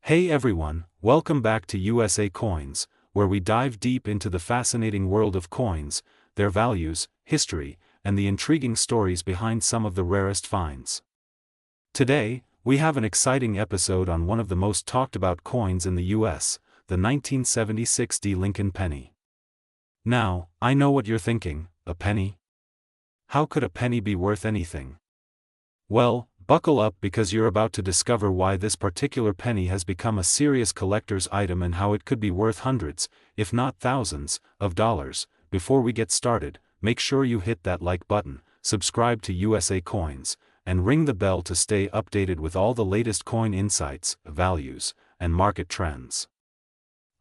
Hey everyone, welcome back to USA Coins, where we dive deep into the fascinating world of coins, their values, history, and the intriguing stories behind some of the rarest finds. Today, we have an exciting episode on one of the most talked about coins in the US, the 1976 D Lincoln penny. Now, I know what you're thinking, a penny? How could a penny be worth anything? Well, buckle up because you're about to discover why this particular penny has become a serious collector's item and how it could be worth hundreds, if not thousands, of dollars. Before we get started, make sure you hit that like button, subscribe to USA Coins, and ring the bell to stay updated with all the latest coin insights, values, and market trends.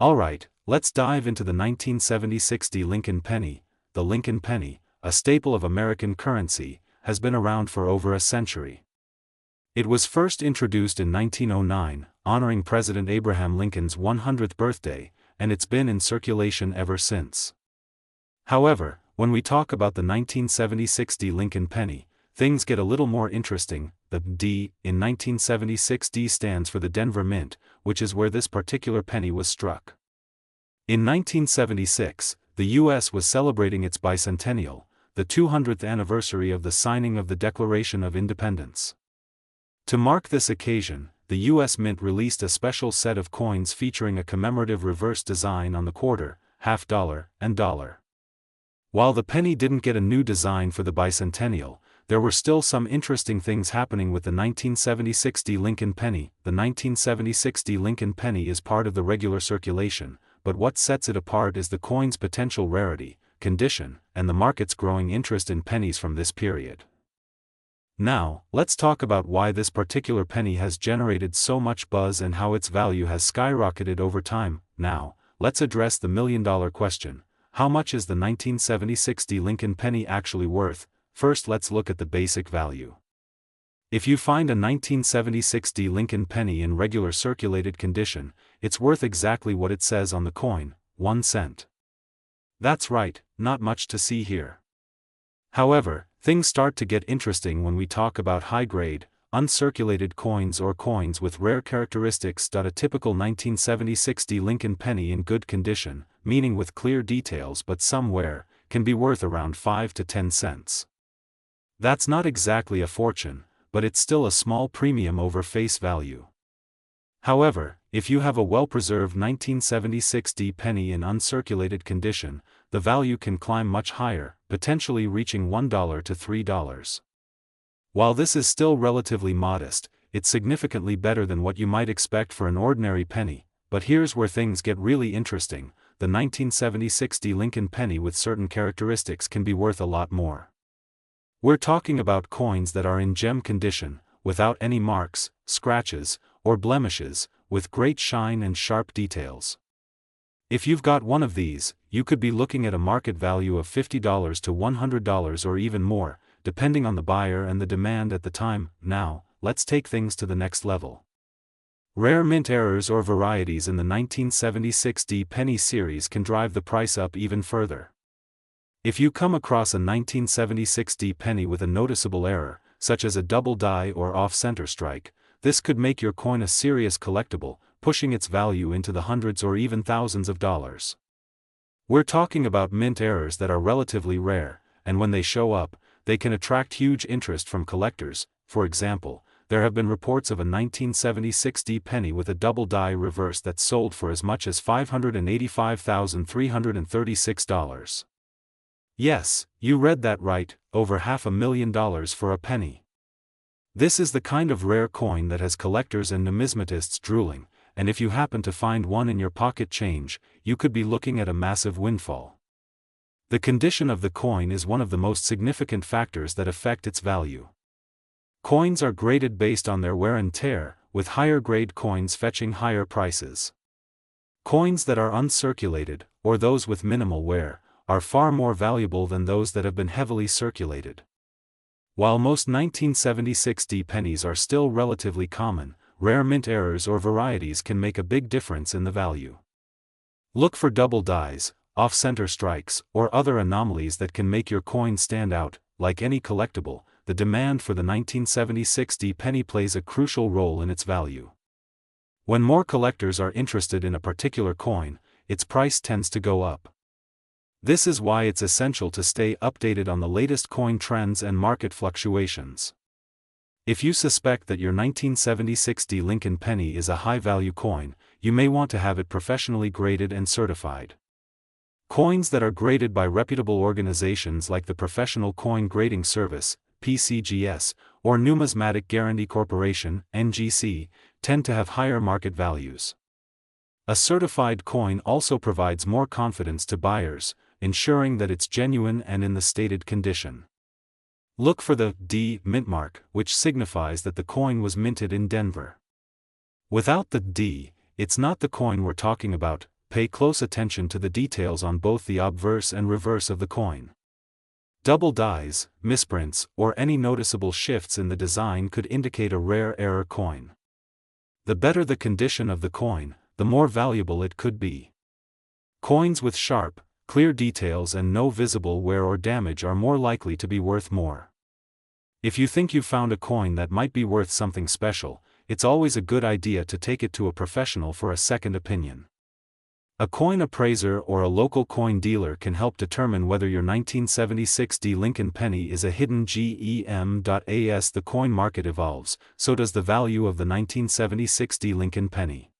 Alright, let's dive into the 1976 D Lincoln penny. The Lincoln penny, a staple of American currency, has been around for over a century. It was first introduced in 1909, honoring President Abraham Lincoln's 100th birthday, and it's been in circulation ever since. However, when we talk about the 1976 D Lincoln penny, things get a little more interesting. The D in 1976 D stands for the Denver Mint, which is where this particular penny was struck. In 1976, the U.S. was celebrating its bicentennial, the 200th anniversary of the signing of the Declaration of Independence. To mark this occasion, the U.S. Mint released a special set of coins featuring a commemorative reverse design on the quarter, half dollar, and dollar. While the penny didn't get a new design for the bicentennial, there were still some interesting things happening with the 1976 D Lincoln penny. The 1976 D Lincoln penny is part of the regular circulation, but what sets it apart is the coin's potential rarity, condition, and the market's growing interest in pennies from this period. Now, let's talk about why this particular penny has generated so much buzz and how its value has skyrocketed over time. Now, let's address the million-dollar question: how much is the 1976 D Lincoln penny actually worth? First, let's look at the basic value. If you find a 1976 D Lincoln penny in regular circulated condition, it's worth exactly what it says on the coin, 1 cent. That's right, not much to see here. However, things start to get interesting when we talk about high-grade, uncirculated coins or coins with rare characteristics. A typical 1976 D Lincoln penny in good condition, meaning with clear details but some wear, can be worth around 5 to 10 cents. That's not exactly a fortune, but it's still a small premium over face value. However, if you have a well-preserved 1976 D penny in uncirculated condition, the value can climb much higher, potentially reaching $1 to $3. While this is still relatively modest, it's significantly better than what you might expect for an ordinary penny. But here's where things get really interesting: the 1976 D Lincoln penny with certain characteristics can be worth a lot more. We're talking about coins that are in gem condition, without any marks, scratches, or blemishes, with great shine and sharp details. If you've got one of these, you could be looking at a market value of $50 to $100 or even more, depending on the buyer and the demand at the time. Now, let's take things to the next level. Rare mint errors or varieties in the 1976 D penny series can drive the price up even further. If you come across a 1976 D penny with a noticeable error, such as a double die or off-center strike, this could make your coin a serious collectible, pushing its value into the hundreds or even thousands of dollars. We're talking about mint errors that are relatively rare, and when they show up, they can attract huge interest from collectors. For example, there have been reports of a 1976 D penny with a double die reverse that sold for as much as $585,336. Yes, you read that right, over $500,000 for a penny. This is the kind of rare coin that has collectors and numismatists drooling, and if you happen to find one in your pocket change, you could be looking at a massive windfall. The condition of the coin is one of the most significant factors that affect its value. Coins are graded based on their wear and tear, with higher-grade coins fetching higher prices. Coins that are uncirculated, or those with minimal wear, are far more valuable than those that have been heavily circulated. While most 1976 D pennies are still relatively common, rare mint errors or varieties can make a big difference in the value. Look for double dies, off-center strikes, or other anomalies that can make your coin stand out. Like any collectible, the demand for the 1976 D penny plays a crucial role in its value. When more collectors are interested in a particular coin, its price tends to go up. This is why it's essential to stay updated on the latest coin trends and market fluctuations. If you suspect that your 1976 D Lincoln penny is a high-value coin, you may want to have it professionally graded and certified. Coins that are graded by reputable organizations like the Professional Coin Grading Service, PCGS, or Numismatic Guarantee Corporation, NGC, tend to have higher market values. A certified coin also provides more confidence to buyers, ensuring that it's genuine and in the stated condition. Look for the D mint mark, which signifies that the coin was minted in Denver. Without the D, it's not the coin we're talking about. Pay close attention to the details on both the obverse and reverse of the coin. Double dies, misprints, or any noticeable shifts in the design could indicate a rare error coin. The better the condition of the coin, the more valuable it could be. Coins with sharp, clear details and no visible wear or damage are more likely to be worth more. If you think you've found a coin that might be worth something special, it's always a good idea to take it to a professional for a second opinion. A coin appraiser or a local coin dealer can help determine whether your 1976 D Lincoln penny is a hidden gem. As the coin market evolves, so does the value of the 1976 D Lincoln penny.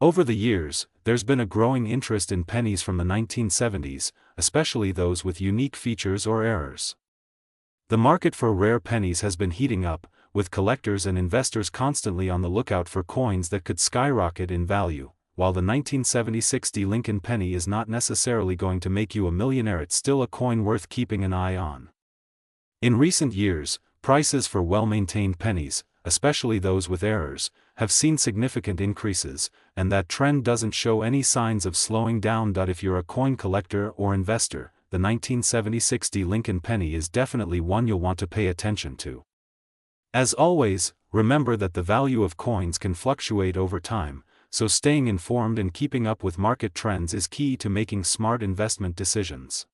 Over the years, there's been a growing interest in pennies from the 1970s, especially those with unique features or errors. The market for rare pennies has been heating up, with collectors and investors constantly on the lookout for coins that could skyrocket in value. While the 1976 D Lincoln penny is not necessarily going to make you a millionaire, it's still a coin worth keeping an eye on. In recent years, prices for well-maintained pennies, especially those with errors, have seen significant increases, and that trend doesn't show any signs of slowing down. If you're a coin collector or investor, the 1976 D Lincoln penny is definitely one you'll want to pay attention to. As always, remember that the value of coins can fluctuate over time, so staying informed and keeping up with market trends is key to making smart investment decisions.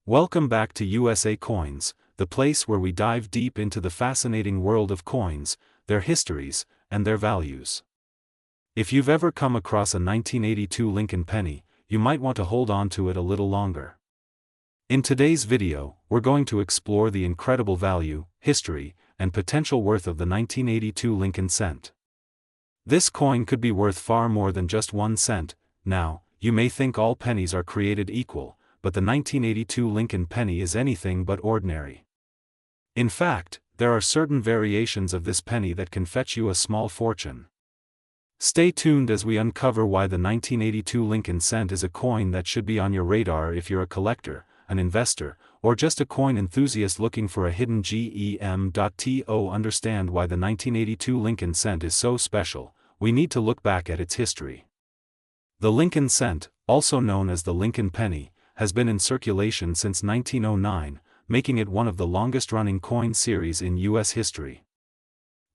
Welcome back to USA Coins, the place where we dive deep into the fascinating world of coins, their histories, and their values. If you've ever come across a 1982 Lincoln penny, you might want to hold on to it a little longer. In today's video, we're going to explore the incredible value, history, and potential worth of the 1982 Lincoln cent. This coin could be worth far more than just 1 cent. Now, you may think all pennies are created equal, but the 1982 Lincoln penny is anything but ordinary. In fact, there are certain variations of this penny that can fetch you a small fortune. Stay tuned as we uncover why the 1982 Lincoln cent is a coin that should be on your radar if you're a collector, an investor, or just a coin enthusiast looking for a hidden gem. To understand why the 1982 Lincoln cent is so special, we need to look back at its history. The Lincoln cent, also known as the Lincoln penny, has been in circulation since 1909, making it one of the longest-running coin series in U.S. history.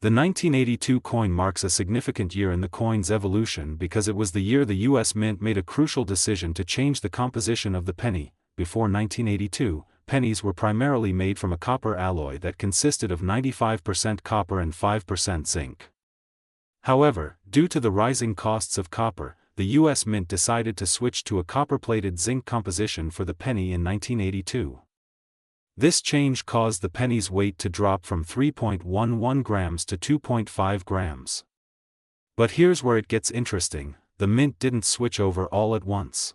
The 1982 coin marks a significant year in the coin's evolution because it was the year the U.S. Mint made a crucial decision to change the composition of the penny. Before 1982, pennies were primarily made from a copper alloy that consisted of 95% copper and 5% zinc. However, due to the rising costs of copper, the U.S. Mint decided to switch to a copper-plated zinc composition for the penny in 1982. This change caused the penny's weight to drop from 3.11 grams to 2.5 grams. But here's where it gets interesting: the Mint didn't switch over all at once.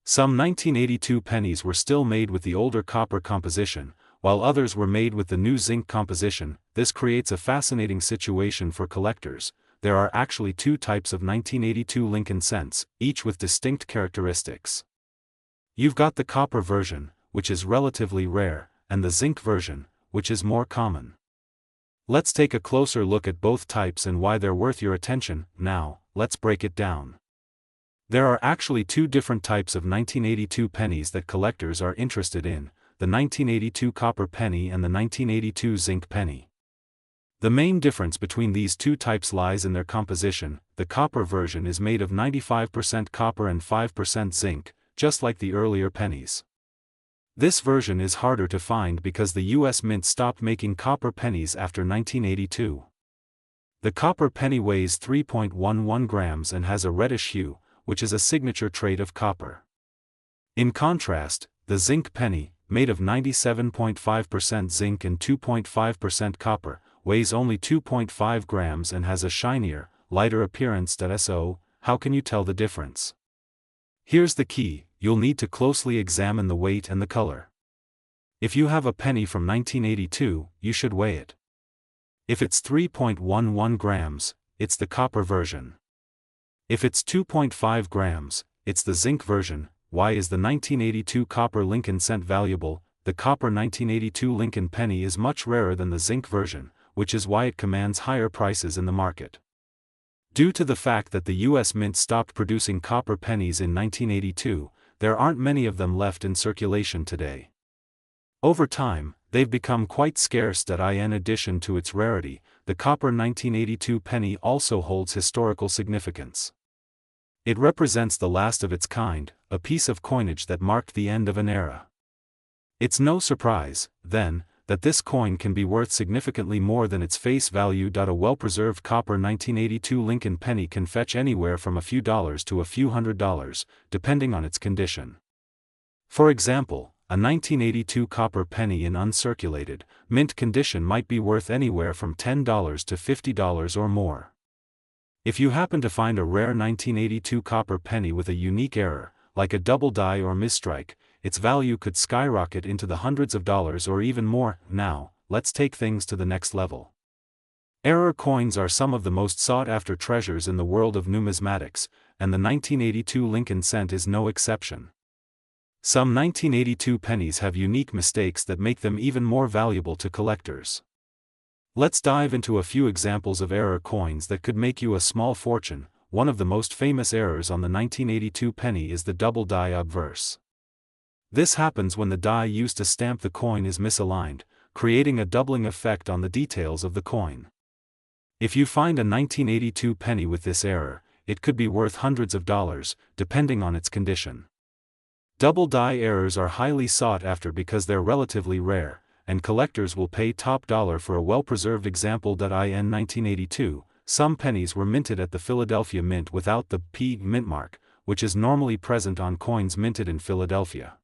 Some 1982 pennies were still made with the older copper composition, while others were made with the new zinc composition. This creates a fascinating situation for collectors. There are actually two types of 1982 Lincoln cents, each with distinct characteristics. You've got the copper version, which is relatively rare, and the zinc version, which is more common. Let's take a closer look at both types and why they're worth your attention. Now, let's break it down. There are actually two different types of 1982 pennies that collectors are interested in: the 1982 copper penny and the 1982 zinc penny. The main difference between these two types lies in their composition. The copper version is made of 95% copper and 5% zinc, just like the earlier pennies. This version is harder to find because the U.S. Mint stopped making copper pennies after 1982. The copper penny weighs 3.11 grams and has a reddish hue, which is a signature trait of copper. In contrast, the zinc penny, made of 97.5% zinc and 2.5% copper, weighs only 2.5 grams and has a shinier, lighter appearance. So, how can you tell the difference? Here's the key: you'll need to closely examine the weight and the color. If you have a penny from 1982, you should weigh it. If it's 3.11 grams, it's the copper version. If it's 2.5 grams, it's the zinc version. Why is the 1982 copper Lincoln cent valuable? The copper 1982 Lincoln penny is much rarer than the zinc version, which is why it commands higher prices in the market. Due to the fact that the U.S. Mint stopped producing copper pennies in 1982, there aren't many of them left in circulation today. Over time, they've become quite scarce. In addition to its rarity, the copper 1982 penny also holds historical significance. It represents the last of its kind, a piece of coinage that marked the end of an era. It's no surprise, then, that this coin can be worth significantly more than its face value. A well-preserved copper 1982 Lincoln penny can fetch anywhere from a few dollars to a few $100s, depending on its condition. For example, a 1982 copper penny in uncirculated, mint condition might be worth anywhere from $10 to $50 or more. If you happen to find a rare 1982 copper penny with a unique error, like a double die or misstrike, its value could skyrocket into the hundreds of dollars or even more. Now, let's take things to the next level. Error coins are some of the most sought-after treasures in the world of numismatics, and the 1982 Lincoln cent is no exception. Some 1982 pennies have unique mistakes that make them even more valuable to collectors. Let's dive into a few examples of error coins that could make you a small fortune. One of the most famous errors on the 1982 penny is the double die obverse. This happens when the die used to stamp the coin is misaligned, creating a doubling effect on the details of the coin. If you find a 1982 penny with this error, it could be worth hundreds of dollars, depending on its condition. Double die errors are highly sought after because they're relatively rare, and collectors will pay top dollar for a well-preserved example. In 1982, some pennies were minted at the Philadelphia Mint without the P mint mark, which is normally present on coins minted in Philadelphia.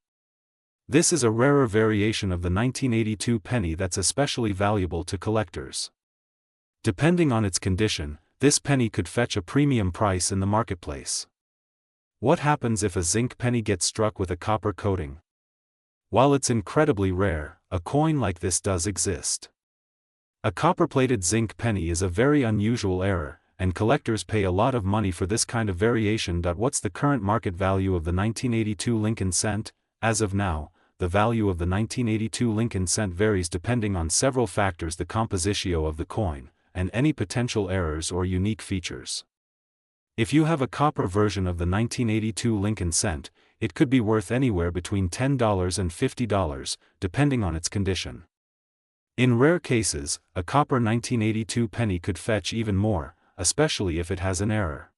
This is a rarer variation of the 1982 penny that's especially valuable to collectors. Depending on its condition, this penny could fetch a premium price in the marketplace. What happens if a zinc penny gets struck with a copper coating? While it's incredibly rare, a coin like this does exist. A copper-plated zinc penny is a very unusual error, and collectors pay a lot of money for this kind of variation. What's the current market value of the 1982 Lincoln cent? As of now, the value of the 1982 Lincoln cent varies depending on several factors: the compositio of the coin, and any potential errors or unique features. If you have a copper version of the 1982 Lincoln cent, it could be worth anywhere between $10 and $50, depending on its condition. In rare cases, a copper 1982 penny could fetch even more, especially if it has an error.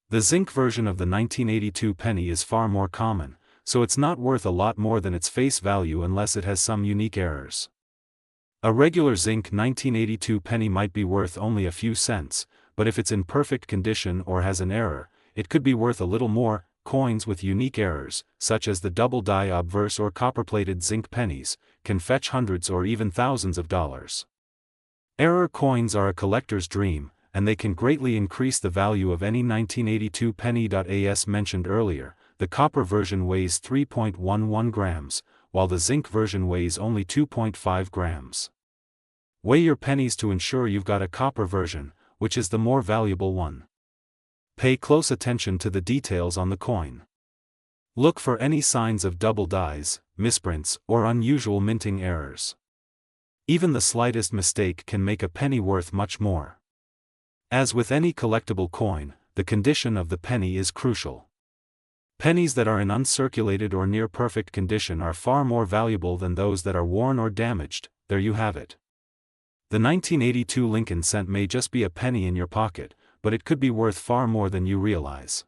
The zinc version of the 1982 penny is far more common, so it's not worth a lot more than its face value unless it has some unique errors. A regular zinc 1982 penny might be worth only a few cents, but if it's in perfect condition or has an error, it could be worth a little more. Coins with unique errors, such as the double die obverse or copper-plated zinc pennies, can fetch hundreds or even thousands of dollars. Error coins are a collector's dream, and they can greatly increase the value of any 1982 penny. As mentioned earlier, the copper version weighs 3.11 grams, while the zinc version weighs only 2.5 grams. Weigh your pennies to ensure you've got a copper version, which is the more valuable one. Pay close attention to the details on the coin. Look for any signs of double dies, misprints, or unusual minting errors. Even the slightest mistake can make a penny worth much more. As with any collectible coin, the condition of the penny is crucial. Pennies that are in uncirculated or near perfect condition are far more valuable than those that are worn or damaged. There you have it. The 1982 Lincoln cent may just be a penny in your pocket, but it could be worth far more than you realize.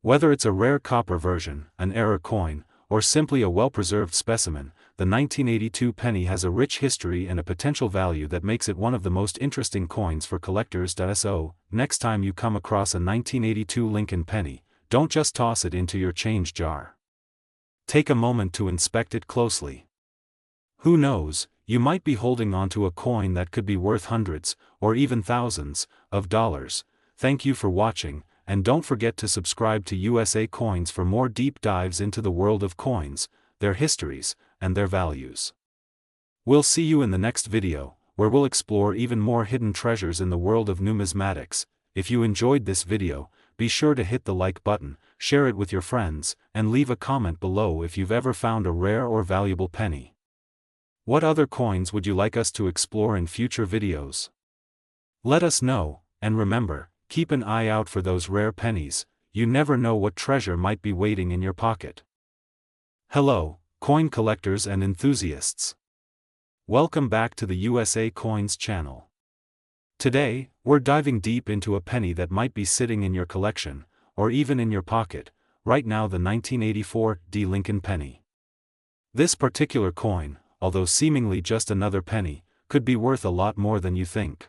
Whether it's a rare copper version, an error coin, or simply a well-preserved specimen, the 1982 penny has a rich history and a potential value that makes it one of the most interesting coins for collectors. So, next time you come across a 1982 Lincoln penny, don't just toss it into your change jar. Take a moment to inspect it closely. Who knows, you might be holding onto a coin that could be worth hundreds, or even thousands, of dollars. Thank you for watching, and don't forget to subscribe to USA Coins for more deep dives into the world of coins, their histories, and their values. We'll see you in the next video, where we'll explore even more hidden treasures in the world of numismatics. If you enjoyed this video, be sure to hit the like button, share it with your friends, and leave a comment below if you've ever found a rare or valuable penny. What other coins would you like us to explore in future videos? Let us know, and remember, keep an eye out for those rare pennies. You never know what treasure might be waiting in your pocket. Hello, coin collectors and enthusiasts. Welcome back to the USA Coins channel. Today, we're diving deep into a penny that might be sitting in your collection, or even in your pocket, right now: the 1984 Lincoln penny. This particular coin, although seemingly just another penny, could be worth a lot more than you think.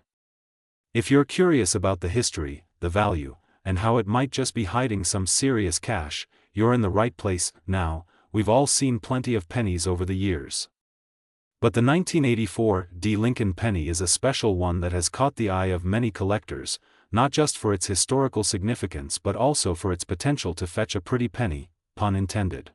If you're curious about the history, the value, and how it might just be hiding some serious cash, you're in the right place. Now, we've all seen plenty of pennies over the years. But the 1984 Lincoln penny is a special one that has caught the eye of many collectors, not just for its historical significance but also for its potential to fetch a pretty penny, pun intended.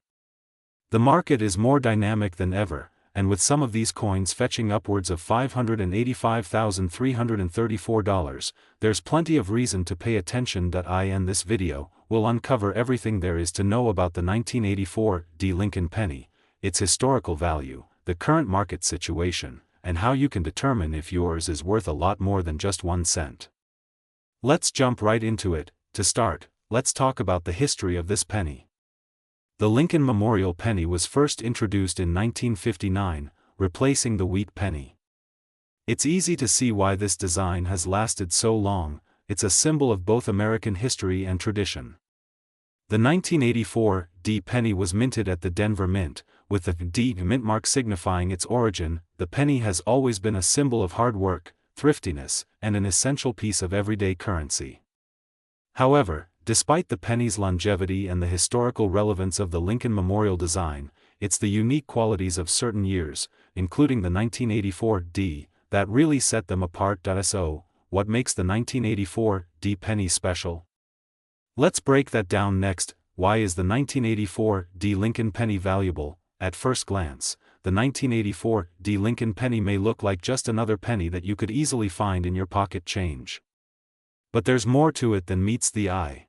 The market is more dynamic than ever, and with some of these coins fetching upwards of $585,334, there's plenty of reason to pay attention. In this video, we'll uncover everything there is to know about the 1984 Lincoln penny, its historical value, the current market situation, and how you can determine if yours is worth a lot more than just 1 cent. Let's jump right into it. To start, let's talk about the history of this penny. The Lincoln Memorial penny was first introduced in 1959, replacing the wheat penny. It's easy to see why this design has lasted so long. It's a symbol of both American history and tradition. The 1984 penny was minted at the Denver Mint, with the D mint mark signifying its origin. The penny has always been a symbol of hard work, thriftiness, and an essential piece of everyday currency. However, despite the penny's longevity and the historical relevance of the Lincoln Memorial design, it's the unique qualities of certain years, including the 1984 that really set them apart. So, what makes the 1984 penny special? Let's break that down next. Why is the 1984 Lincoln penny valuable? At first glance, the 1984 Lincoln penny may look like just another penny that you could easily find in your pocket change. But there's more to it than meets the eye.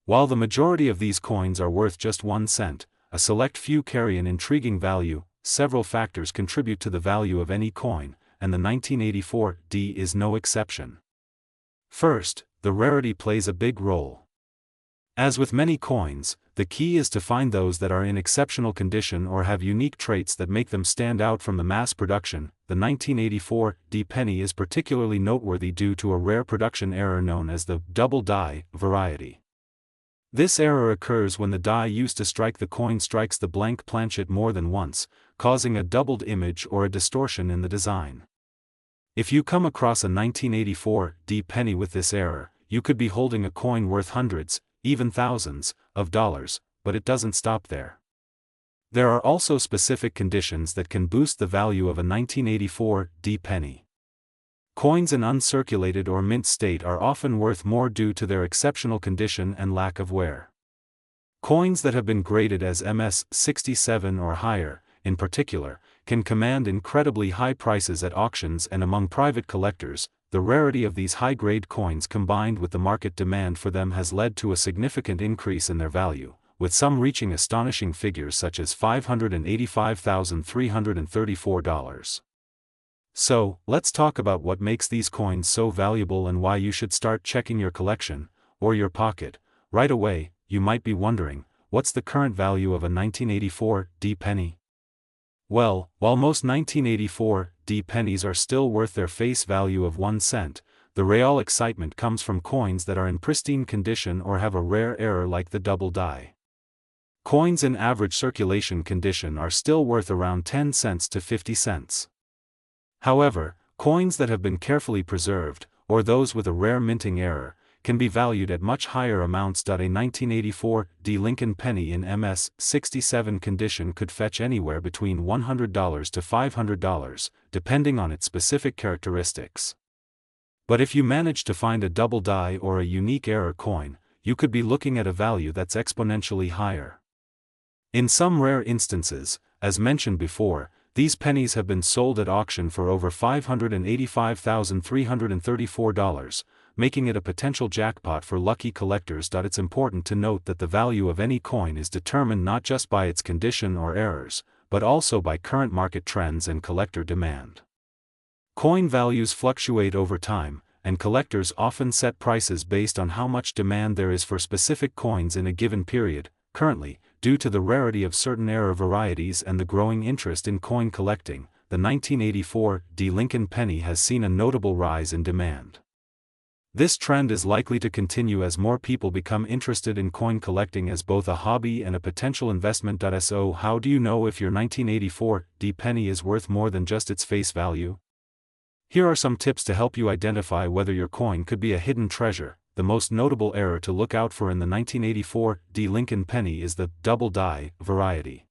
While the majority of these coins are worth just 1 cent, a select few carry an intriguing value. Several factors contribute to the value of any coin, and the 1984 is no exception. First, the rarity plays a big role. As with many coins, the key is to find those that are in exceptional condition or have unique traits that make them stand out from the mass production. The 1984 penny is particularly noteworthy due to a rare production error known as the double die variety. This error occurs when the die used to strike the coin strikes the blank planchet more than once, causing a doubled image or a distortion in the design. If you come across a 1984 penny with this error, you could be holding a coin worth hundreds, even thousands, of dollars, but it doesn't stop there. There are also specific conditions that can boost the value of a 1984 penny. Coins in uncirculated or mint state are often worth more due to their exceptional condition and lack of wear. Coins that have been graded as MS 67 or higher, in particular, can command incredibly high prices at auctions and among private collectors. The rarity of these high-grade coins combined with the market demand for them has led to a significant increase in their value, with some reaching astonishing figures such as $585,334. So, let's talk about what makes these coins so valuable and why you should start checking your collection, or your pocket, right away. You might be wondering, what's the current value of a 1984 penny? Well, while most 1984 pennies are still worth their face value of 1 cent, the real excitement comes from coins that are in pristine condition or have a rare error like the double die. coins in average circulation condition are still worth around 10 cents to 50 cents. However, coins that have been carefully preserved, or those with a rare minting error, can be valued at much higher amounts. A 1984 D Lincoln penny in MS-67 condition could fetch anywhere between $100 to $500, depending on its specific characteristics. But if you manage to find a double die or a unique error coin, you could be looking at a value that's exponentially higher. In some rare instances, as mentioned before, these pennies have been sold at auction for over $585,334, making it a potential jackpot for lucky collectors. It's important to note that the value of any coin is determined not just by its condition or errors, but also by current market trends and collector demand. Coin values fluctuate over time, and collectors often set prices based on how much demand there is for specific coins in a given period. Currently, due to the rarity of certain error varieties and the growing interest in coin collecting, the 1984 D Lincoln penny has seen a notable rise in demand. This trend is likely to continue as more people become interested in coin collecting as both a hobby and a potential investment. So how do you know if your 1984 D penny is worth more than just its face value? Here are some tips to help you identify whether your coin could be a hidden treasure. The most notable error to look out for in the 1984 D Lincoln penny is the double die variety.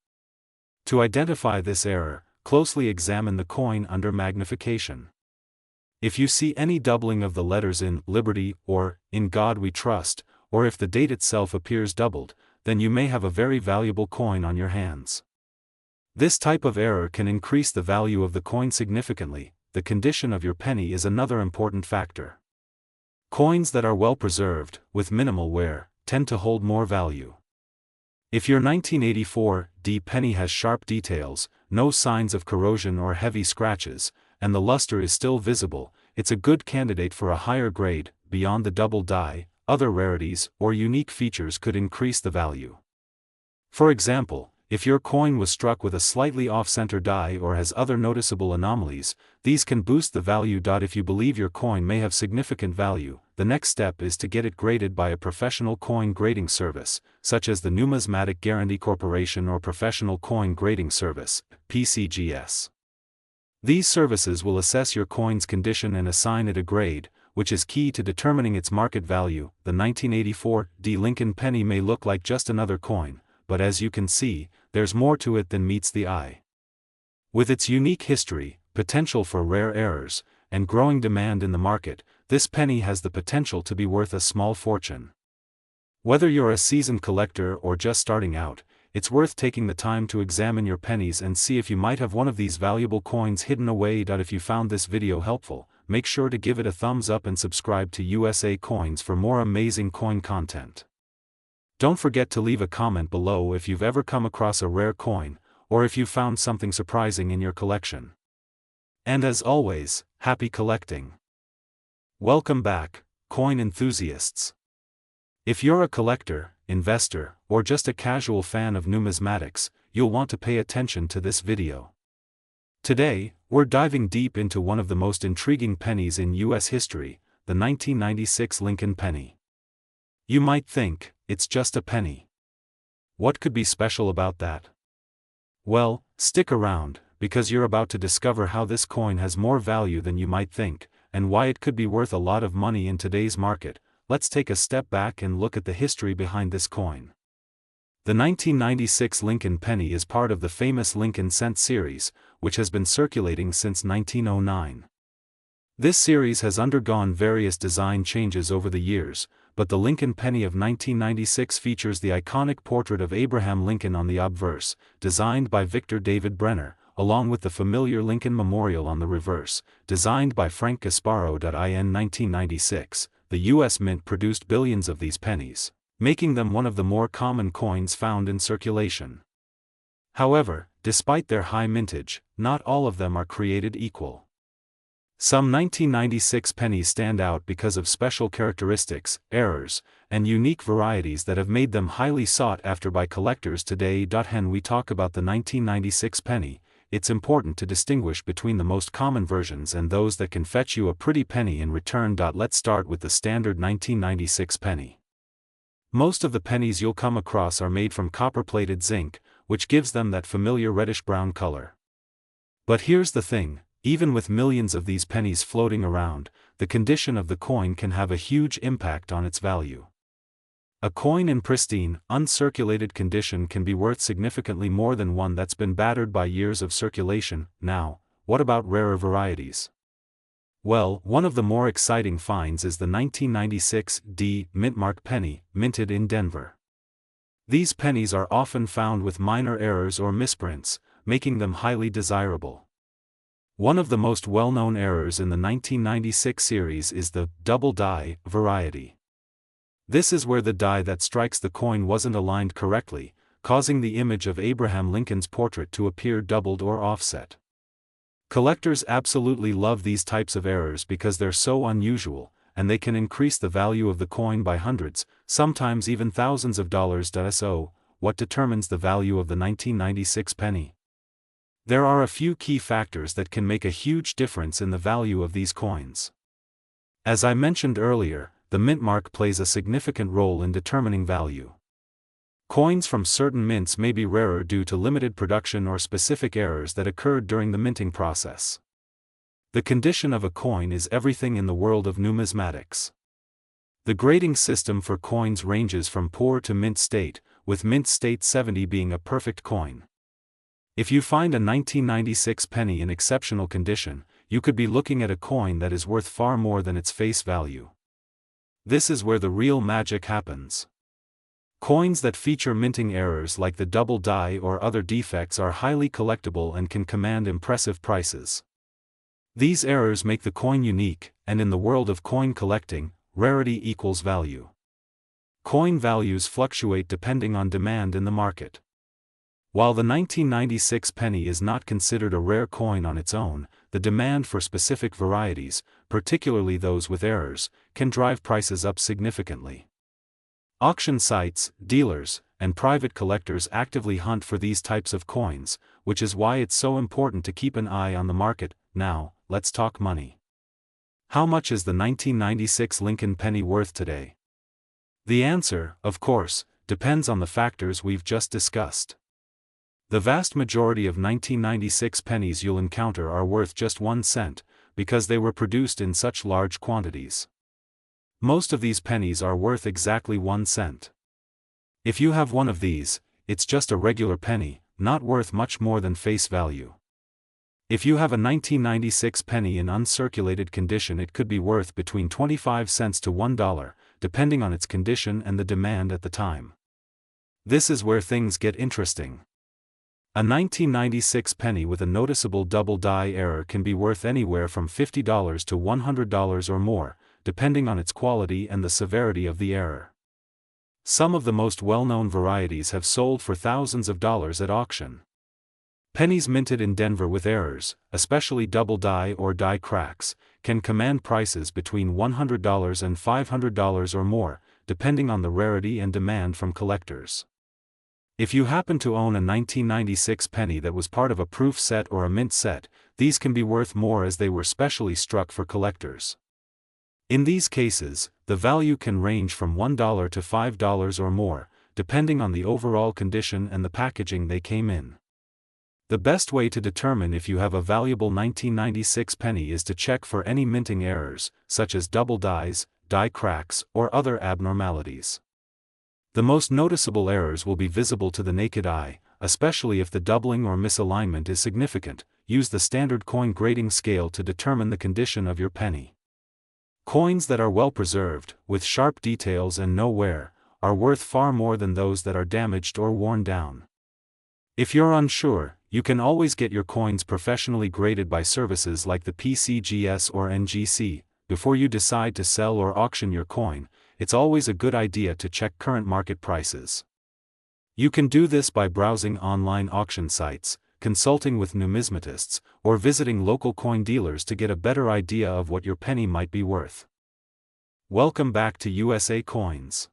To identify this error, closely examine the coin under magnification. If you see any doubling of the letters in Liberty or In God We Trust, or if the date itself appears doubled, then you may have a very valuable coin on your hands. This type of error can increase the value of the coin significantly. The condition of your penny is another important factor. Coins that are well preserved, with minimal wear, tend to hold more value. If your 1984 D penny has sharp details, no signs of corrosion or heavy scratches, and the luster is still visible, it's a good candidate for a higher grade. Beyond the double die, other rarities or unique features could increase the value. For example, if your coin was struck with a slightly off-center die or has other noticeable anomalies, these can boost the value. If you believe your coin may have significant value, the next step is to get it graded by a professional coin grading service, such as the Numismatic Guarantee Corporation or Professional Coin Grading Service, PCGS. These services will assess your coin's condition and assign it a grade, which is key to determining its market value. The 1984 D Lincoln penny may look like just another coin, but as you can see, there's more to it than meets the eye. With its unique history, potential for rare errors, and growing demand in the market, this penny has the potential to be worth a small fortune. Whether you're a seasoned collector or just starting out, it's worth taking the time to examine your pennies and see if you might have one of these valuable coins hidden away. If you found this video helpful, make sure to give it a thumbs up and subscribe to USA Coins for more amazing coin content. Don't forget to leave a comment below if you've ever come across a rare coin, or if you found something surprising in your collection. And as always, happy collecting! Welcome back, coin enthusiasts! If you're a collector, investor, or just a casual fan of numismatics, you'll want to pay attention to this video. Today, we're diving deep into one of the most intriguing pennies in US history, the 1996 Lincoln penny. You might think, it's just a penny. What could be special about that? Well, stick around, because you're about to discover how this coin has more value than you might think, and why it could be worth a lot of money in today's market. Let's take a step back and look at the history behind this coin. The 1996 Lincoln penny is part of the famous Lincoln cent series, which has been circulating since 1909. This series has undergone various design changes over the years, but the Lincoln penny of 1996 features the iconic portrait of Abraham Lincoln on the obverse, designed by Victor David Brenner, along with the familiar Lincoln Memorial on the reverse, designed by Frank Gasparo. In 1996, the U.S. Mint produced billions of these pennies, making them one of the more common coins found in circulation. However, despite their high mintage, not all of them are created equal. Some 1996 pennies stand out because of special characteristics, errors, and unique varieties that have made them highly sought after by collectors today. When we talk about the 1996 penny, it's important to distinguish between the most common versions and those that can fetch you a pretty penny in return. Let's start with the standard 1996 penny. Most of the pennies you'll come across are made from copper-plated zinc, which gives them that familiar reddish-brown color. But here's the thing, even with millions of these pennies floating around, the condition of the coin can have a huge impact on its value. A coin in pristine, uncirculated condition can be worth significantly more than one that's been battered by years of circulation. Now, what about rarer varieties? Well, one of the more exciting finds is the 1996 D Mintmark penny, minted in Denver. These pennies are often found with minor errors or misprints, making them highly desirable. One of the most well-known errors in the 1996 series is the double die variety. This is where the die that strikes the coin wasn't aligned correctly, causing the image of Abraham Lincoln's portrait to appear doubled or offset. Collectors absolutely love these types of errors because they're so unusual, and they can increase the value of the coin by hundreds, sometimes even thousands of dollars. So, what determines the value of the 1996 penny? There are a few key factors that can make a huge difference in the value of these coins. As I mentioned earlier, the mint mark plays a significant role in determining value. Coins from certain mints may be rarer due to limited production or specific errors that occurred during the minting process. The condition of a coin is everything in the world of numismatics. The grading system for coins ranges from poor to mint state, with mint state 70 being a perfect coin. If you find a 1996 penny in exceptional condition, you could be looking at a coin that is worth far more than its face value. This is where the real magic happens. Coins that feature minting errors like the double die or other defects are highly collectible and can command impressive prices. These errors make the coin unique, and in the world of coin collecting, rarity equals value. Coin values fluctuate depending on demand in the market. While the 1996 penny is not considered a rare coin on its own, the demand for specific varieties, particularly those with errors, can drive prices up significantly. Auction sites, dealers, and private collectors actively hunt for these types of coins, which is why it's so important to keep an eye on the market. Now, let's talk money. How much is the 1996 Lincoln penny worth today? The answer, of course, depends on the factors we've just discussed. The vast majority of 1996 pennies you'll encounter are worth just 1 cent, because they were produced in such large quantities. Most of these pennies are worth exactly 1 cent. If you have one of these, it's just a regular penny, not worth much more than face value. If you have a 1996 penny in uncirculated condition, it could be worth between 25 cents to $1, depending on its condition and the demand at the time. This is where things get interesting. A 1996 penny with a noticeable double die error can be worth anywhere from $50 to $100 or more, depending on its quality and the severity of the error. Some of the most well-known varieties have sold for thousands of dollars at auction. Pennies minted in Denver with errors, especially double die or die cracks, can command prices between $100 and $500 or more, depending on the rarity and demand from collectors. If you happen to own a 1996 penny that was part of a proof set or a mint set, these can be worth more as they were specially struck for collectors. In these cases, the value can range from $1 to $5 or more, depending on the overall condition and the packaging they came in. The best way to determine if you have a valuable 1996 penny is to check for any minting errors, such as double dies, die cracks, or other abnormalities. The most noticeable errors will be visible to the naked eye, especially if the doubling or misalignment is significant. Use the standard coin grading scale to determine the condition of your penny. Coins that are well preserved, with sharp details and no wear, are worth far more than those that are damaged or worn down. If you're unsure, you can always get your coins professionally graded by services like the PCGS or NGC. Before you decide to sell or auction your coin, it's always a good idea to check current market prices. You can do this by browsing online auction sites, consulting with numismatists, or visiting local coin dealers to get a better idea of what your penny might be worth. Welcome back to USA Coins.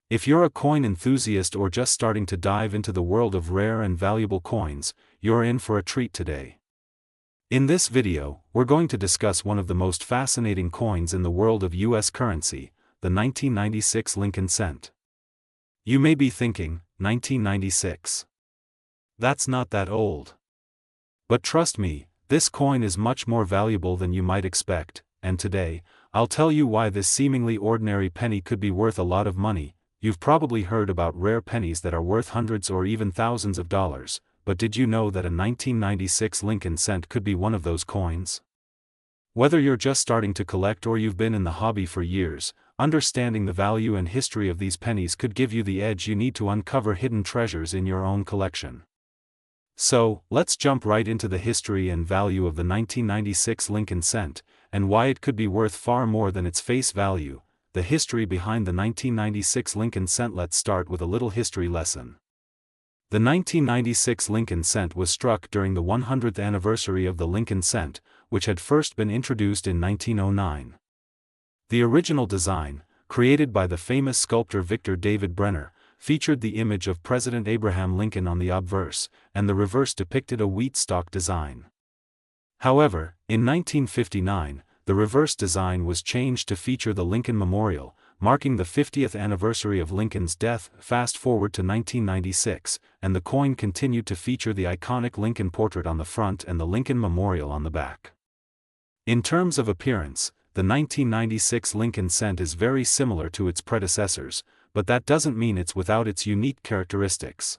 If you're a coin enthusiast or just starting to dive into the world of rare and valuable coins, you're in for a treat today. In this video, we're going to discuss one of the most fascinating coins in the world of US currency, the 1996 Lincoln cent. You may be thinking, 1996. That's not that old. But trust me, this coin is much more valuable than you might expect, and today, I'll tell you why this seemingly ordinary penny could be worth a lot of money. You've probably heard about rare pennies that are worth hundreds or even thousands of dollars, but did you know that a 1996 Lincoln cent could be one of those coins? Whether you're just starting to collect or you've been in the hobby for years, understanding the value and history of these pennies could give you the edge you need to uncover hidden treasures in your own collection. So, let's jump right into the history and value of the 1996 Lincoln cent, and why it could be worth far more than its face value. The history behind the 1996 Lincoln cent. Let's start with a little history lesson. The 1996 Lincoln cent was struck during the 100th anniversary of the Lincoln cent, which had first been introduced in 1909. The original design, created by the famous sculptor Victor David Brenner, featured the image of President Abraham Lincoln on the obverse, and the reverse depicted a wheat stalk design. However, in 1959, the reverse design was changed to feature the Lincoln Memorial, marking the 50th anniversary of Lincoln's death. Fast forward to 1996, and the coin continued to feature the iconic Lincoln portrait on the front and the Lincoln Memorial on the back. In terms of appearance, the 1996 Lincoln cent is very similar to its predecessors, but that doesn't mean it's without its unique characteristics.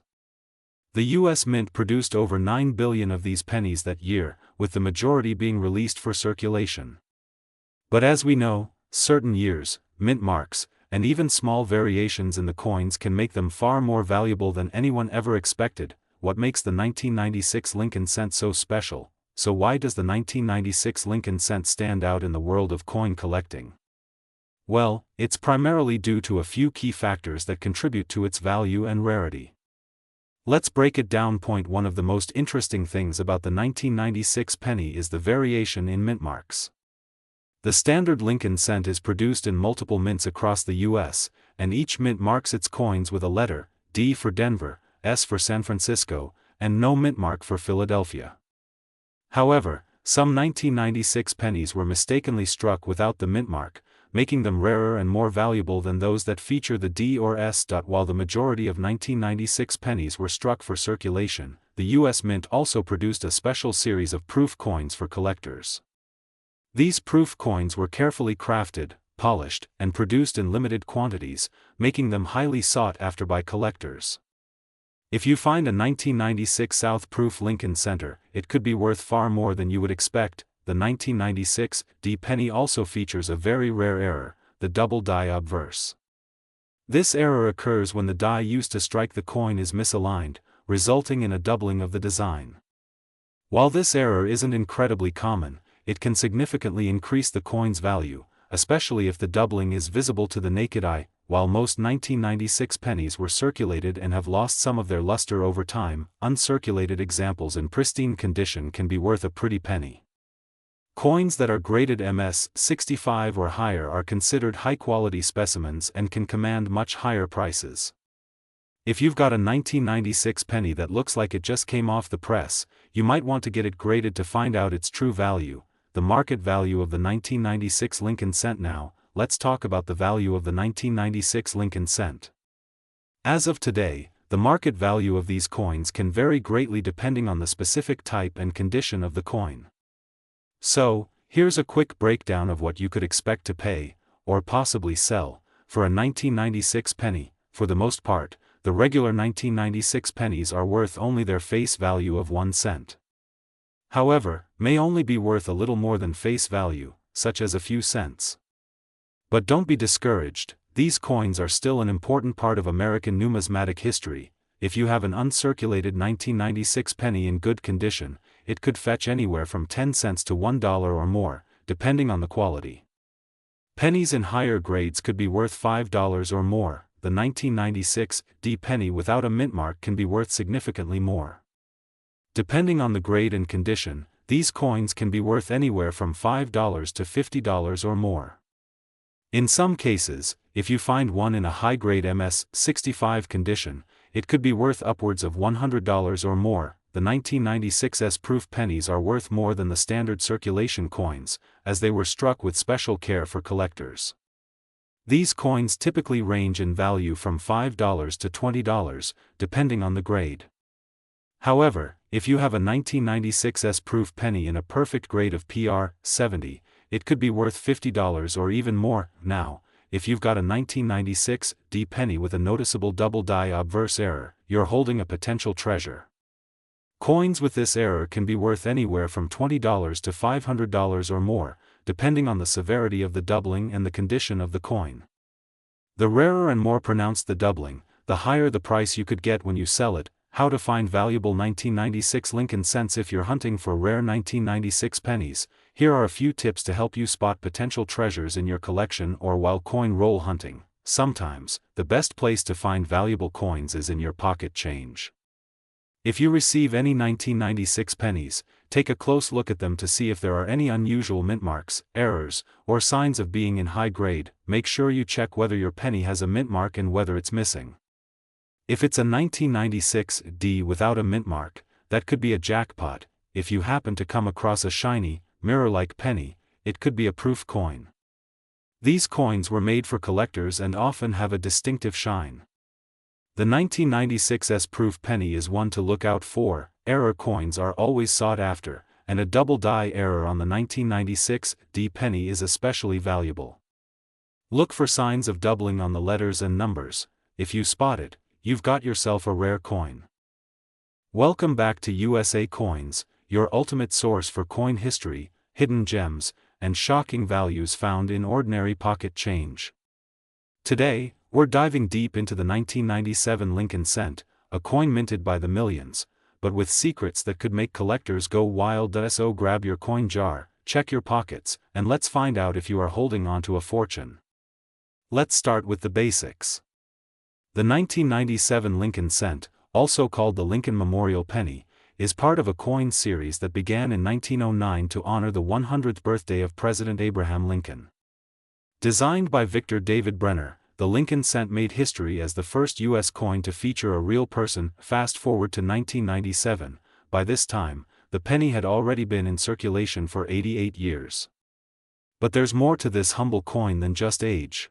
The U.S. Mint produced over 9 billion of these pennies that year, with the majority being released for circulation. But as we know, certain years, mint marks, and even small variations in the coins can make them far more valuable than anyone ever expected. What makes the 1996 Lincoln cent so special? So why does the 1996 Lincoln cent stand out in the world of coin collecting? Well, it's primarily due to a few key factors that contribute to its value and rarity. Let's break it down. Point 1. Of the most interesting things about the 1996 penny is the variation in mint marks. The standard Lincoln cent is produced in multiple mints across the U.S., and each mint marks its coins with a letter, D for Denver, S for San Francisco, and no mint mark for Philadelphia. However, some 1996 pennies were mistakenly struck without the mint mark, making them rarer and more valuable than those that feature the D or S. While the majority of 1996 pennies were struck for circulation, the U.S. Mint also produced a special series of proof coins for collectors. These proof coins were carefully crafted, polished, and produced in limited quantities, making them highly sought after by collectors. If you find a 1996 South Proof Lincoln center, it could be worth far more than you would expect. The 1996 D penny also features a very rare error, the double die obverse. This error occurs when the die used to strike the coin is misaligned, resulting in a doubling of the design. While this error isn't incredibly common, it can significantly increase the coin's value, especially if the doubling is visible to the naked eye. While most 1996 pennies were circulated and have lost some of their luster over time, uncirculated examples in pristine condition can be worth a pretty penny. Coins that are graded MS 65 or higher are considered high-quality specimens and can command much higher prices. If you've got a 1996 penny that looks like it just came off the press, you might want to get it graded to find out its true value. The market value of the 1996 Lincoln cent. Now, let's talk about the value of the 1996 Lincoln cent. As of today, the market value of these coins can vary greatly depending on the specific type and condition of the coin. So, here's a quick breakdown of what you could expect to pay, or possibly sell, for a 1996 penny. For the most part, the regular 1996 pennies are worth only their face value of 1 cent. However, may only be worth a little more than face value, such as a few cents. But don't be discouraged, these coins are still an important part of American numismatic history. If you have an uncirculated 1996 penny in good condition, it could fetch anywhere from 10 cents to $1 or more, depending on the quality. Pennies in higher grades could be worth $5 or more. The 1996 D penny without a mint mark can be worth significantly more. Depending on the grade and condition, these coins can be worth anywhere from $5 to $50 or more. In some cases, if you find one in a high-grade MS 65 condition, it could be worth upwards of $100 or more. The 1996 S-proof pennies are worth more than the standard circulation coins, as they were struck with special care for collectors. These coins typically range in value from $5 to $20, depending on the grade. However, if you have a 1996 proof penny in a perfect grade of PR 70, it could be worth $50 or even more. Now, if you've got a 1996 D penny with a noticeable double die obverse error, you're holding a potential treasure. Coins with this error can be worth anywhere from $20 to $500 or more, depending on the severity of the doubling and the condition of the coin. The rarer and more pronounced the doubling, the higher the price you could get when you sell it. How to find valuable 1996 Lincoln cents. If you're hunting for rare 1996 pennies, here are a few tips to help you spot potential treasures in your collection or while coin roll hunting. Sometimes, the best place to find valuable coins is in your pocket change. If you receive any 1996 pennies, take a close look at them to see if there are any unusual mint marks, errors, or signs of being in high grade. Make sure you check whether your penny has a mint mark and whether it's missing. If it's a 1996 D without a mint mark, that could be a jackpot. If you happen to come across a shiny, mirror-like penny, it could be a proof coin. These coins were made for collectors and often have a distinctive shine. The 1996 proof penny is one to look out for. Error coins are always sought after, and a double die error on the 1996 D penny is especially valuable. Look for signs of doubling on the letters and numbers. If you spot it, you've got yourself a rare coin. Welcome back to USA Coins, your ultimate source for coin history, hidden gems, and shocking values found in ordinary pocket change. Today, we're diving deep into the 1997 Lincoln cent, a coin minted by the millions, but with secrets that could make collectors go wild. So grab your coin jar, check your pockets, and let's find out if you are holding onto a fortune. Let's start with the basics. The 1997 Lincoln cent, also called the Lincoln Memorial Penny, is part of a coin series that began in 1909 to honor the 100th birthday of President Abraham Lincoln. Designed by Victor David Brenner, the Lincoln cent made history as the first U.S. coin to feature a real person. Fast forward to 1997, by this time, the penny had already been in circulation for 88 years. But there's more to this humble coin than just age.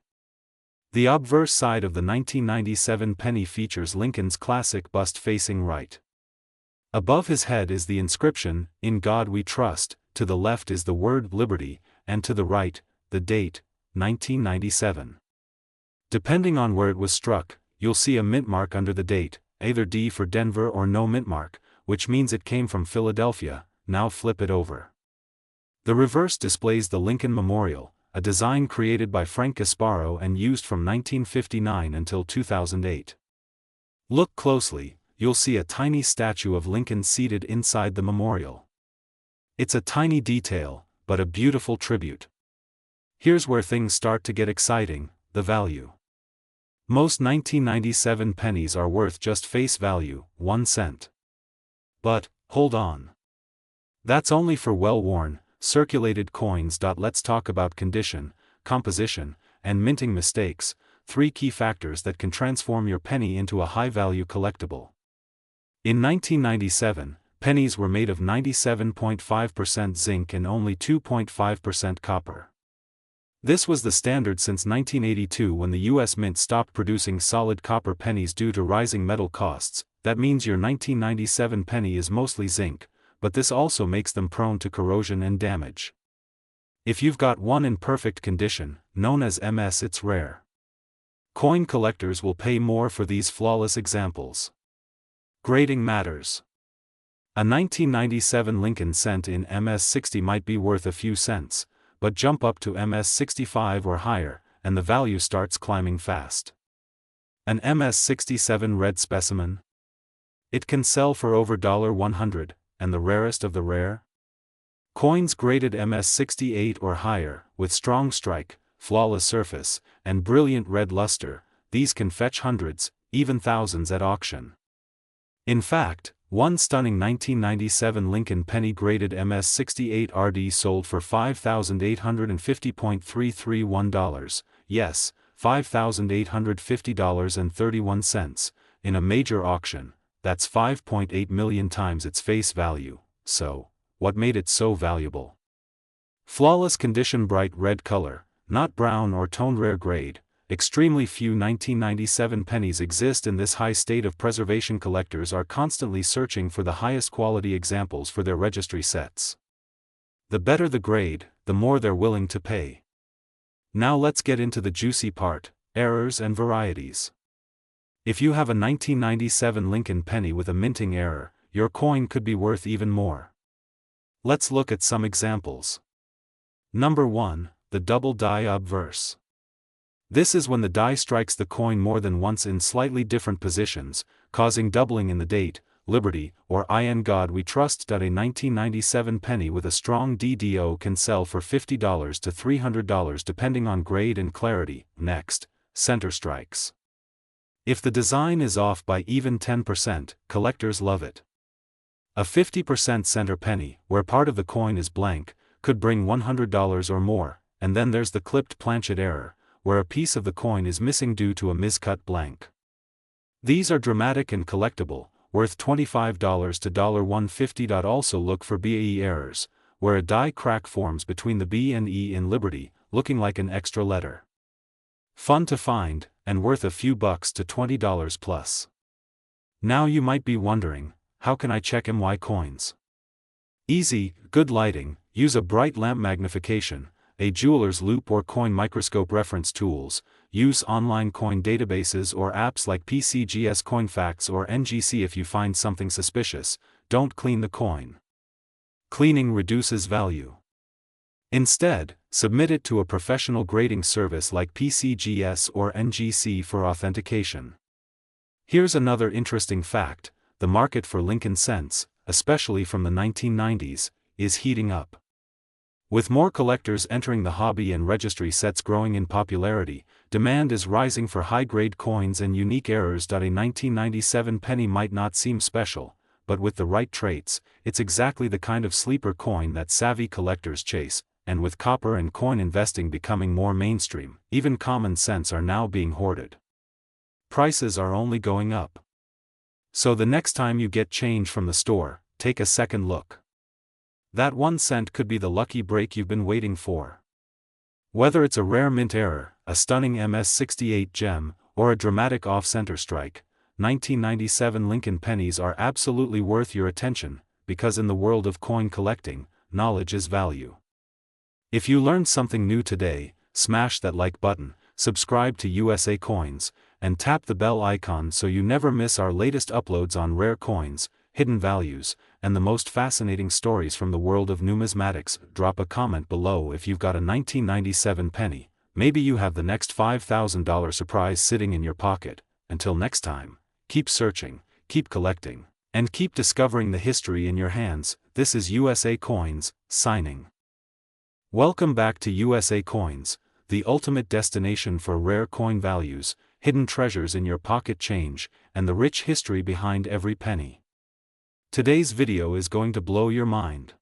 The obverse side of the 1997 penny features Lincoln's classic bust facing right. Above his head is the inscription, "In God We Trust," to the left is the word "Liberty," and to the right, the date, 1997. Depending on where it was struck, you'll see a mint mark under the date, either D for Denver or no mint mark, which means it came from Philadelphia. Now flip it over. The reverse displays the Lincoln Memorial, a design created by Frank Gasparo and used from 1959 until 2008. Look closely, you'll see a tiny statue of Lincoln seated inside the memorial. It's a tiny detail, but a beautiful tribute. Here's where things start to get exciting: the value. Most 1997 pennies are worth just face value, 1 cent. But, hold on. That's only for well-worn, circulated coins. Let's talk about condition, composition, and minting mistakes, 3 key factors that can transform your penny into a high-value collectible. In 1997, pennies were made of 97.5% zinc and only 2.5% copper. This was the standard since 1982 when the U.S. Mint stopped producing solid copper pennies due to rising metal costs. That means your 1997 penny is mostly zinc, but this also makes them prone to corrosion and damage. If you've got one in perfect condition, known as MS, it's rare. Coin collectors will pay more for these flawless examples. Grading matters. A 1997 Lincoln cent in MS 60 might be worth a few cents, but jump up to MS 65 or higher, and the value starts climbing fast. An MS 67 red specimen? It can sell for over $100, and the rarest of the rare? Coins graded MS 68 or higher, with strong strike, flawless surface, and brilliant red luster, these can fetch hundreds, even thousands at auction. In fact, one stunning 1997 Lincoln penny graded MS 68 RD sold for $5,850.331, yes, $5,850.31, in a major auction. That's 5.8 million times its face value. So, what made it so valuable? Flawless condition, bright red color, not brown or tone, rare grade, extremely few 1997 pennies exist in this high state of preservation. Collectors are constantly searching for the highest quality examples for their registry sets. The better the grade, the more they're willing to pay. Now let's get into the juicy part: errors and varieties. If you have a 1997 Lincoln penny with a minting error, your coin could be worth even more. Let's look at some examples. Number 1. The double die obverse. This is when the die strikes the coin more than once in slightly different positions, causing doubling in the date, Liberty, or In God We Trust. A 1997 penny with a strong DDO can sell for $50 to $300 depending on grade and clarity. Next, center strikes. If the design is off by even 10%, collectors love it. A 50% center penny, where part of the coin is blank, could bring $100 or more, and then there's the clipped planchet error, where a piece of the coin is missing due to a miscut blank. These are dramatic and collectible, worth $25 to $150. Also look for BAE errors, where a die crack forms between the B and E in Liberty, looking like an extra letter. Fun to find, and worth a few bucks to $20 plus. Now you might be wondering, how can I check MY coins? Easy, good lighting, use a bright lamp magnification, a jeweler's loupe or coin microscope. Reference tools, use online coin databases or apps like PCGS CoinFacts or NGC. If you find something suspicious, don't clean the coin. Cleaning reduces value. Instead, submit it to a professional grading service like PCGS or NGC for authentication. Here's another interesting fact: the market for Lincoln cents, especially from the 1990s, is heating up. With more collectors entering the hobby and registry sets growing in popularity, demand is rising for high-grade coins and unique errors. A 1997 penny might not seem special, but with the right traits, it's exactly the kind of sleeper coin that savvy collectors chase, and with copper and coin investing becoming more mainstream, even common cents are now being hoarded. Prices are only going up. So the next time you get change from the store, take a second look. That 1 cent could be the lucky break you've been waiting for. Whether it's a rare mint error, a stunning MS-68 gem, or a dramatic off-center strike, 1997 Lincoln pennies are absolutely worth your attention, because in the world of coin collecting, knowledge is value. If you learned something new today, smash that like button, subscribe to USA Coins, and tap the bell icon so you never miss our latest uploads on rare coins, hidden values, and the most fascinating stories from the world of numismatics. Drop a comment below if you've got a 1997 penny. Maybe you have the next $5,000 surprise sitting in your pocket. Until next time, keep searching, keep collecting, and keep discovering the history in your hands. This is USA Coins, signing. Welcome back to USA Coins, the ultimate destination for rare coin values, hidden treasures in your pocket change, and the rich history behind every penny. Today's video is going to blow your mind.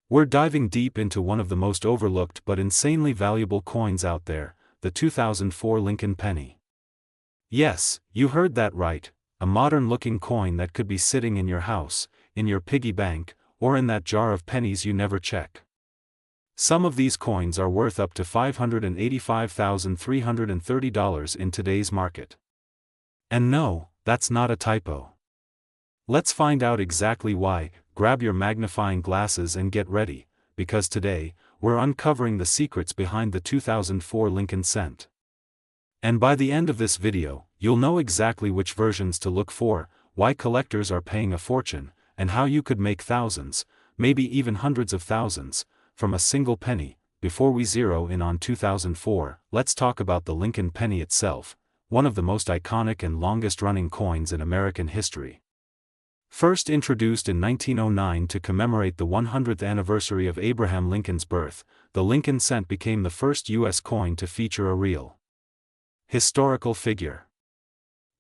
We're diving deep into one of the most overlooked but insanely valuable coins out there, the 2004 Lincoln penny. Yes, you heard that right, a modern-looking coin that could be sitting in your house, in your piggy bank, or in that jar of pennies you never check. Some of these coins are worth up to $585,330 in today's market. And no, that's not a typo. Let's find out exactly why. Grab your magnifying glasses and get ready, because today, we're uncovering the secrets behind the 2004 Lincoln cent. And by the end of this video, you'll know exactly which versions to look for, why collectors are paying a fortune, and how you could make thousands, maybe even hundreds of thousands, from a single penny. Before we zero in on 2004, let's talk about the Lincoln penny itself, one of the most iconic and longest-running coins in American history. First introduced in 1909 to commemorate the 100th anniversary of Abraham Lincoln's birth, the Lincoln cent became the first U.S. coin to feature a real historical figure.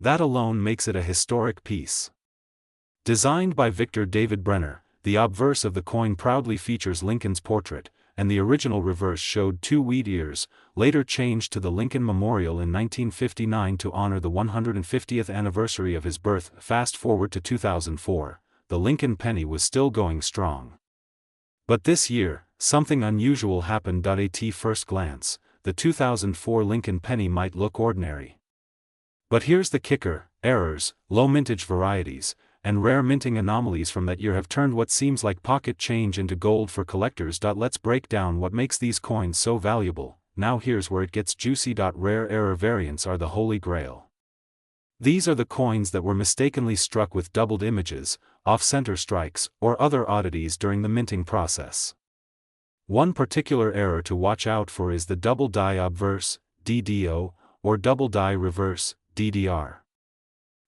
That alone makes it a historic piece. Designed by Victor David Brenner, the obverse of the coin proudly features Lincoln's portrait, and the original reverse showed 2 wheat ears, later changed to the Lincoln Memorial in 1959 to honor the 150th anniversary of his birth. Fast forward to 2004, the Lincoln penny was still going strong. But this year, something unusual happened. At first glance, the 2004 Lincoln penny might look ordinary. But here's the kicker: errors, low mintage varieties, and rare minting anomalies from that year have turned what seems like pocket change into gold for collectors. Let's break down what makes these coins so valuable. Now here's where it gets juicy. Rare error variants are the holy grail. These are the coins that were mistakenly struck with doubled images, off-center strikes, or other oddities during the minting process. One particular error to watch out for is the double die obverse, DDO, or double die reverse, DDR.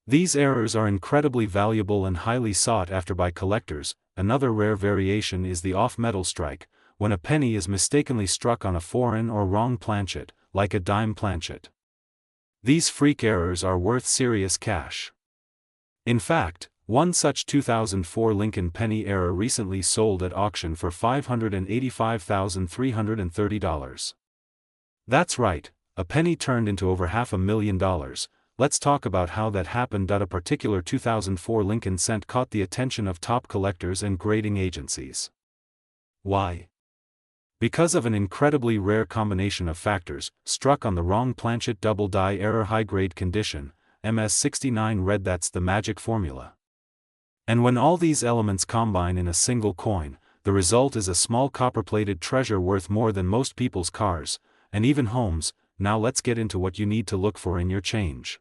These errors are incredibly valuable and highly sought after by collectors. Another rare variation is the off-metal strike, when a penny is mistakenly struck on a foreign or wrong planchet, like a dime planchet. These freak errors are worth serious cash. In fact, one such 2004 Lincoln penny error recently sold at auction for $585,330. That's right, a penny turned into over $500,000. Let's talk about how that happened. A particular 2004 Lincoln cent caught the attention of top collectors and grading agencies. Why? Because of an incredibly rare combination of factors: struck on the wrong planchet, double die error, high grade condition, MS69 red. That's the magic formula. And when all these elements combine in a single coin, the result is a small copper-plated treasure worth more than most people's cars, and even homes. Now let's get into what you need to look for in your change.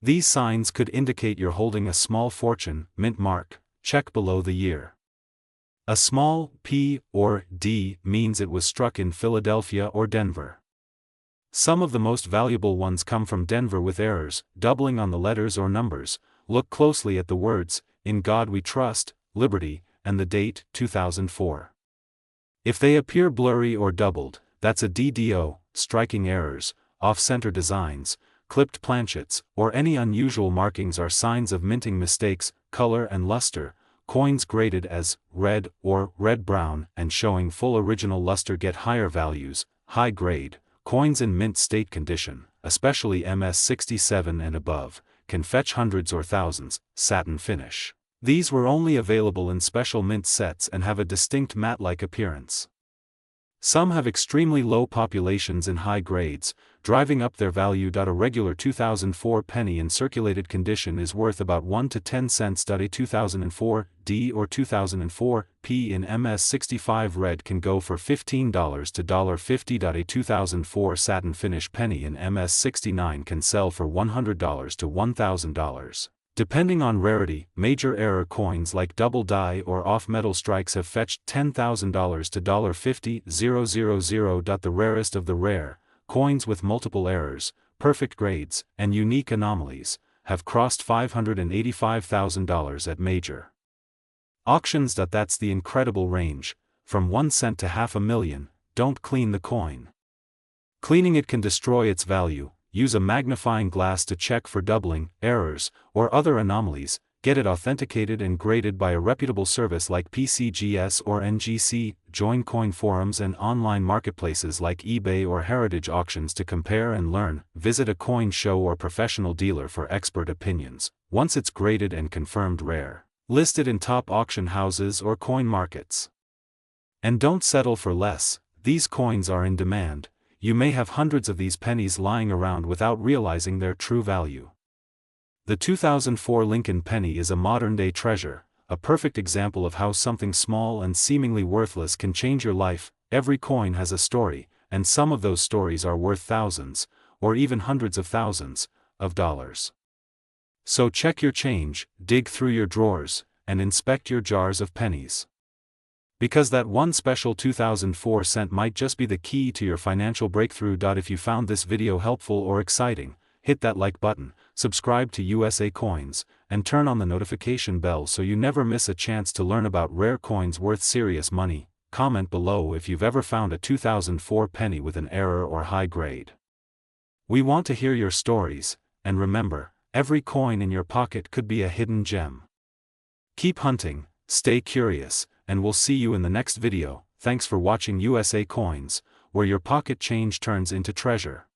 These signs could indicate you're holding a small fortune. Mint mark, check below the year. A small P or D means it was struck in Philadelphia or Denver. Some of the most valuable ones come from Denver with errors, doubling on the letters or numbers. Look closely at the words, "In God We Trust," "Liberty," and the date, 2004. If they appear blurry or doubled, that's a DDO. Striking errors, off-center designs, clipped planchets, or any unusual markings are signs of minting mistakes. Color and luster: coins graded as red or red-brown and showing full original luster get higher values. High grade coins in mint state condition, especially MS67 and above, can fetch hundreds or thousands. Satin finish: these were only available in special mint sets and have a distinct matte-like appearance. Some have extremely low populations in high grades, driving up their value. A regular 2004 penny in circulated condition is worth about 1 to 10 cents. A 2004 D or 2004 P in MS65 red can go for $15 to $50. A 2004 satin finish penny in MS69 can sell for $100 to $1,000. Depending on rarity, major error coins like double die or off-metal strikes have fetched $10,000 to $50,000. The rarest of the rare, coins with multiple errors, perfect grades, and unique anomalies, have crossed $585,000 at major auctions. That's the incredible range, from 1 cent to $500,000. Don't clean the coin. Cleaning it can destroy its value. Use a magnifying glass to check for doubling, errors, or other anomalies. Get it authenticated and graded by a reputable service like PCGS or NGC. Join coin forums and online marketplaces like eBay or Heritage Auctions to compare and learn. Visit a coin show or professional dealer for expert opinions. Once it's graded and confirmed rare, list it in top auction houses or coin markets. And don't settle for less. These coins are in demand. You may have hundreds of these pennies lying around without realizing their true value. The 2004 Lincoln penny is a modern-day treasure, a perfect example of how something small and seemingly worthless can change your life. Every coin has a story, and some of those stories are worth thousands, or even hundreds of thousands, of dollars. So check your change, dig through your drawers, and inspect your jars of pennies. Because that one special 2004 cent might just be the key to your financial breakthrough. If you found this video helpful or exciting, hit that like button, subscribe to USA Coins, and turn on the notification bell so you never miss a chance to learn about rare coins worth serious money. Comment below if you've ever found a 2004 penny with an error or high grade. We want to hear your stories, and remember, every coin in your pocket could be a hidden gem. Keep hunting, stay curious, and we'll see you in the next video. Thanks for watching USA Coins, where your pocket change turns into treasure.